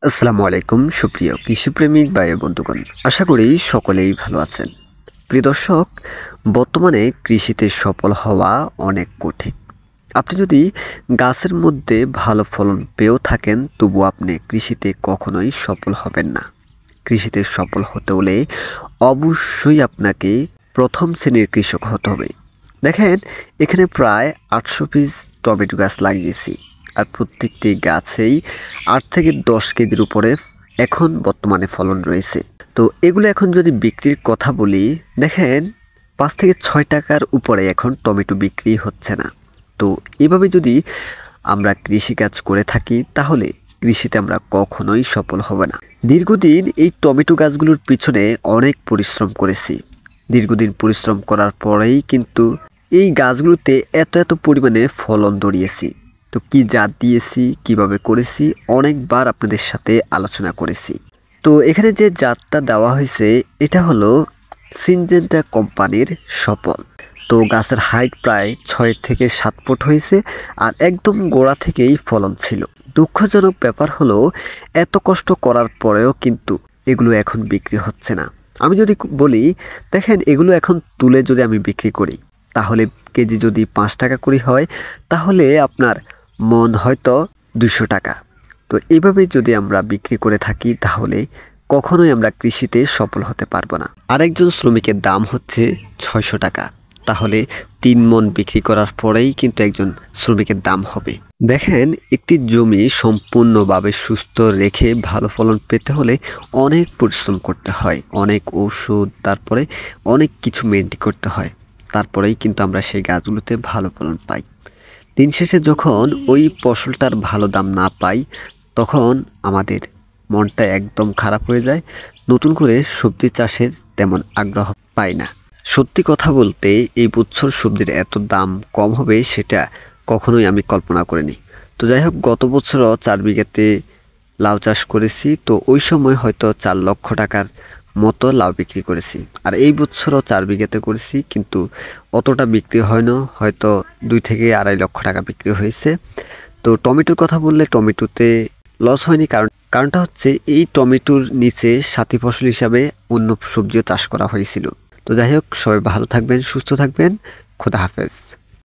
আসসালামু আলাইকুম সুপ্রিয় কৃষিপ্রেমিক ভাই বন্ধুগণ, আশা করি সকলেই ভালো আছেন। প্রিয় দর্শক, বর্তমানে কৃষিতে সফল হওয়া অনেক কঠিন। আপনি যদি গাছের মধ্যে ভালো ফলন পেয়েও থাকেন, তবু আপনি কৃষিতে কখনোই সফল হবেন না। কৃষিতে সফল হতে হলে অবশ্যই আপনাকে প্রথম শ্রেণীর কৃষক হতে হবে। দেখেন, এখানে প্রায় 800 পিস টমেটো গাছ লাগিয়েছি, আর প্রত্যেকটি গাছেই 8 থেকে 10 কেজির উপরে এখন বর্তমানে ফলন রয়েছে। তো এগুলো এখন যদি বিক্রির কথা বলি, দেখেন 5 থেকে 6 টাকার উপরে এখন টমেটো বিক্রি হচ্ছে না। তো এভাবে যদি আমরা কৃষিকাজ করে থাকি, তাহলে কৃষিতে আমরা কখনোই সফল হব না। দীর্ঘদিন এই টমেটো গাছগুলোর পিছনে অনেক পরিশ্রম করেছি। দীর্ঘদিন পরিশ্রম করার পরেই কিন্তু এই গাছগুলোতে এত পরিমাণে ফলন ধরিয়েছি। তো কি জাত দিয়েছি, কিভাবে করেছি, অনেকবার আপনাদের সাথে আলোচনা করেছি। তো এখানে যে জাতটা দেওয়া হয়েছে, এটা হলো সিনজেন্টা কোম্পানির সফল। তো গাছের হাইট প্রায় 6 থেকে 7 ফুট হয়েছে, আর একদম গোড়া থেকেই ফলন ছিল। দুঃখজনক ব্যাপার হলো, এত কষ্ট করার পরেও কিন্তু এগুলো এখন বিক্রি হচ্ছে না। আমি যদি বলি, দেখেন এগুলো এখন তুলে যদি আমি বিক্রি করি, তাহলে কেজি যদি 5 টাকা করে হয়, তাহলে আপনার মন হয়তো 200 টাকা। তো এইভাবে যদি আমরা বিক্রি করে থাকি, তাহলে কখনোই আমরা কৃষিতে সফল হতে পারবো না। আরেকজন শ্রমিকের দাম হচ্ছে 600 টাকা, তাহলে 3 মণ বিক্রি করার পরেই কিন্তু একজন শ্রমিকের দাম হবে। দেখেন, একটি জমি সম্পূর্ণভাবে সুস্থ রেখে ভালো ফলন পেতে হলে অনেক পরিশ্রম করতে হয়, অনেক ওষুধ, তারপরে অনেক কিছু মেনটেন করতে হয়। তারপরেই কিন্তু আমরা সেই গাছগুলোতে ভালো ফলন পাই। দিন শেষে যখন ওই ফসলটার ভালো দাম না পাই, তখন আমাদের মনটা একদম খারাপ হয়ে যায়। নতুন করে সবজি চাষের তেমন আগ্রহ পাই না। সত্যি কথা বলতে, এই বছর সবজির এত দাম কম হবে সেটা কখনোই আমি কল্পনা করিনি। তো যাই হোক, গত বছরও 4 বিঘাতে লাউ চাষ করেছি। তো ওই সময় হয়তো 4 লক্ষ টাকার মতো লাউ বিক্রি করেছি। আর এই বছরও 4 বিঘাতে করেছি, কিন্তু অতটা বিক্রি হয় না, হয়তো 2 থেকে 2.5 লক্ষ টাকা বিক্রি হয়েছে। তো টমেটোর কথা বললে, টমেটোতে লস হয়নি, কারণটা হচ্ছে এই টমেটোর নিচে সাথী ফসল হিসাবে অন্য সবজিও চাষ করা হয়েছিল। তো যাই হোক, সবাই ভালো থাকবেন, সুস্থ থাকবেন। খোদা হাফেজ।